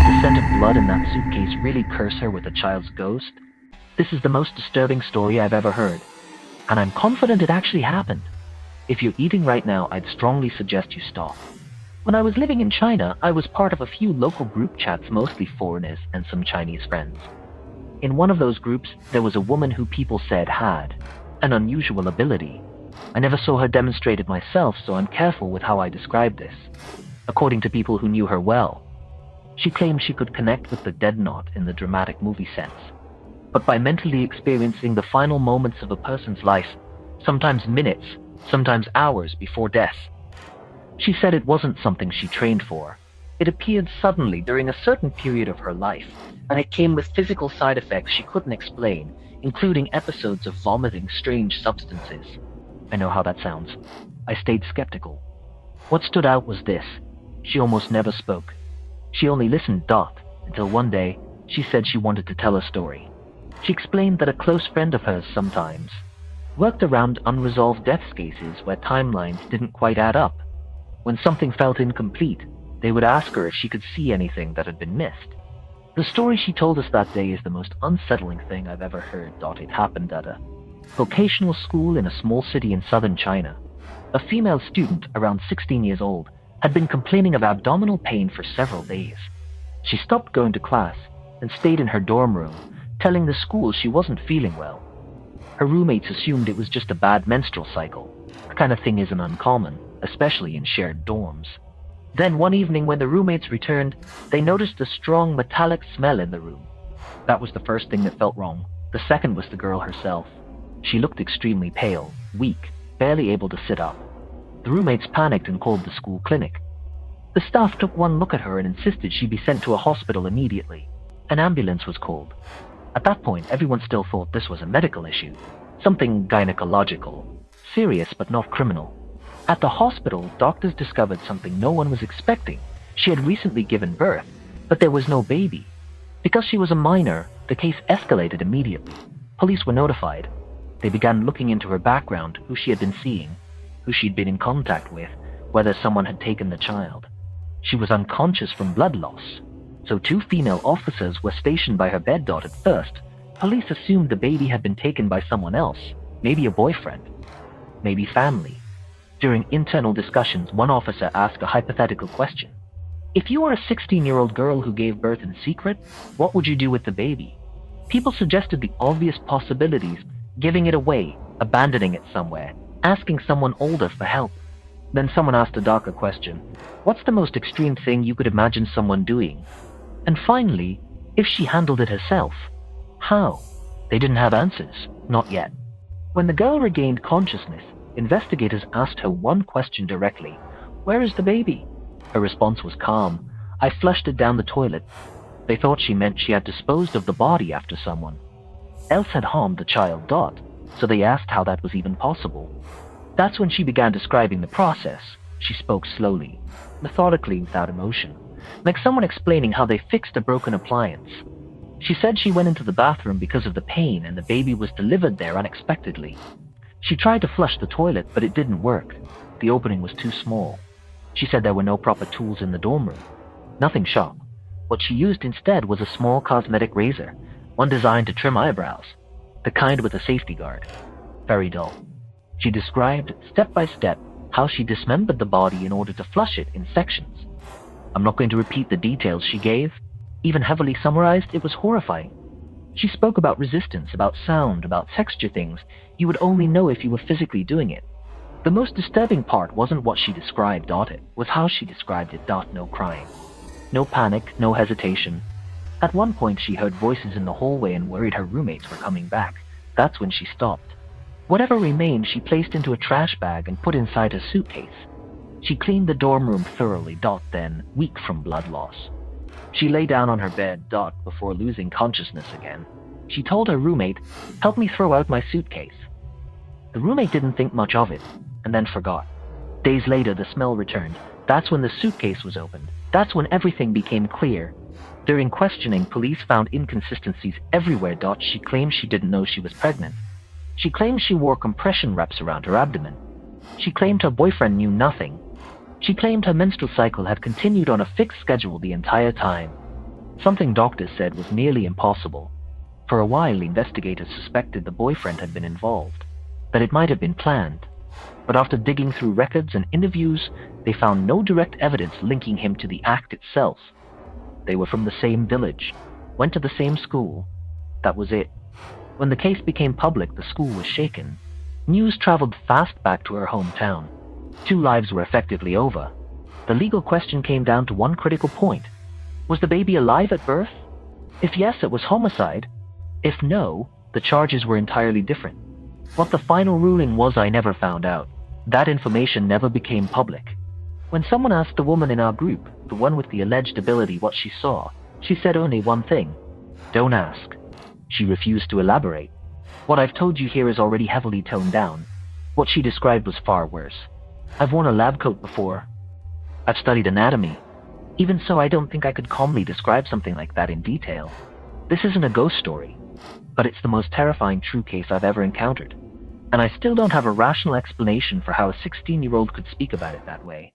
the scent of blood in that suitcase really curse her with a child's ghost? This is the most disturbing story I've ever heard, and I'm confident it actually happened. If you're eating right now, I'd strongly suggest you stop. When I was living in China, I was part of a few local group chats, mostly foreigners and some Chinese friends. In one of those groups, there was a woman who people said had an unusual ability. I never saw her demonstrate it myself, so I'm careful with how I describe this. According to people who knew her well, she claimed she could connect with the dead knot in the dramatic movie sense, but by mentally experiencing the final moments of a person's life, sometimes minutes, sometimes hours before death. She said it wasn't something she trained for. It appeared suddenly during a certain period of her life, and it came with physical side effects she couldn't explain, including episodes of vomiting strange substances. I know how that sounds. I stayed skeptical. What stood out was this: she almost never spoke. She only listened, until one day, she said she wanted to tell a story. She explained that a close friend of hers sometimes worked around unresolved death cases where timelines didn't quite add up. When something felt incomplete, they would ask her if she could see anything that had been missed. The story she told us that day is the most unsettling thing I've ever heard. It happened at a vocational school in a small city in southern China. A female student, around 16 years old, had been complaining of abdominal pain for several days. She stopped going to class and stayed in her dorm room, telling the school she wasn't feeling well. Her roommates assumed it was just a bad menstrual cycle. That kind of thing isn't uncommon, especially in shared dorms. Then one evening when the roommates returned, they noticed a strong metallic smell in the room. That was the first thing that felt wrong. The second was the girl herself. She looked extremely pale, weak, barely able to sit up. The roommates panicked and called the school clinic. The staff took one look at her and insisted she be sent to a hospital immediately. An ambulance was called. At that point, everyone still thought this was a medical issue, something gynecological, serious but not criminal. At the hospital, doctors discovered something no one was expecting. She had recently given birth, but there was no baby. Because she was a minor, the case escalated immediately. Police were notified. They began looking into her background, who she had been seeing, who she'd been in contact with, whether someone had taken the child. She was unconscious from blood loss, so 2 female officers were stationed by her bed. At first, police assumed the baby had been taken by someone else, maybe a boyfriend, maybe family. During internal discussions, one officer asked a hypothetical question. If you were a 16-year-old girl who gave birth in secret, what would you do with the baby? People suggested the obvious possibilities: giving it away, abandoning it somewhere, asking someone older for help. Then someone asked a darker question: what's the most extreme thing you could imagine someone doing? And finally, if she handled it herself, how? They didn't have answers, not yet. When the girl regained consciousness, investigators asked her one question directly: where is the baby? Her response was calm: I flushed it down the toilet. They thought she meant she had disposed of the body after someone else had harmed the child. So they asked how that was even possible. That's when she began describing the process. She spoke slowly, methodically, without emotion, like someone explaining how they fixed a broken appliance. She said she went into the bathroom because of the pain and the baby was delivered there unexpectedly. She tried to flush the toilet, but it didn't work. The opening was too small. She said there were no proper tools in the dorm room. Nothing sharp. What she used instead was a small cosmetic razor, one designed to trim eyebrows, the kind with a safety guard. Very dull. She described, step by step, how she dismembered the body in order to flush it in sections. I'm not going to repeat the details she gave. Even heavily summarized, it was horrifying. She spoke about resistance, about sound, about texture, things you would only know if you were physically doing it. The most disturbing part wasn't what she described, it was how she described it. No crying, no panic, no hesitation. At one point she heard voices in the hallway and worried her roommates were coming back. That's when she stopped. Whatever remained she placed into a trash bag and put inside her suitcase. She cleaned the dorm room thoroughly, then, weak from blood loss. She lay down on her bed, before losing consciousness again. She told her roommate, help me throw out my suitcase. The roommate didn't think much of it, and then forgot. Days later, the smell returned. That's when the suitcase was opened. That's when everything became clear. During questioning, police found inconsistencies everywhere. She claimed she didn't know she was pregnant. She claimed she wore compression wraps around her abdomen. She claimed her boyfriend knew nothing. She claimed her menstrual cycle had continued on a fixed schedule the entire time. something doctors said was nearly impossible. For a while, investigators suspected the boyfriend had been involved, that it might have been planned. But after digging through records and interviews, they found no direct evidence linking him to the act itself. They were from the same village, went to the same school. That was it. When the case became public, the school was shaken. News traveled fast back to her hometown. 2 lives were effectively over. The legal question came down to one critical point. Was the baby alive at birth? If yes, it was homicide. If no, the charges were entirely different. What the final ruling was, I never found out. That information never became public. When someone asked the woman in our group, the one with the alleged ability, what she saw, she said only one thing: don't ask. She refused to elaborate. What I've told you here is already heavily toned down. What she described was far worse. I've worn a lab coat before. I've studied anatomy. Even so, I don't think I could calmly describe something like that in detail. This isn't a ghost story, but it's the most terrifying true case I've ever encountered. And I still don't have a rational explanation for how a 16-year-old could speak about it that way.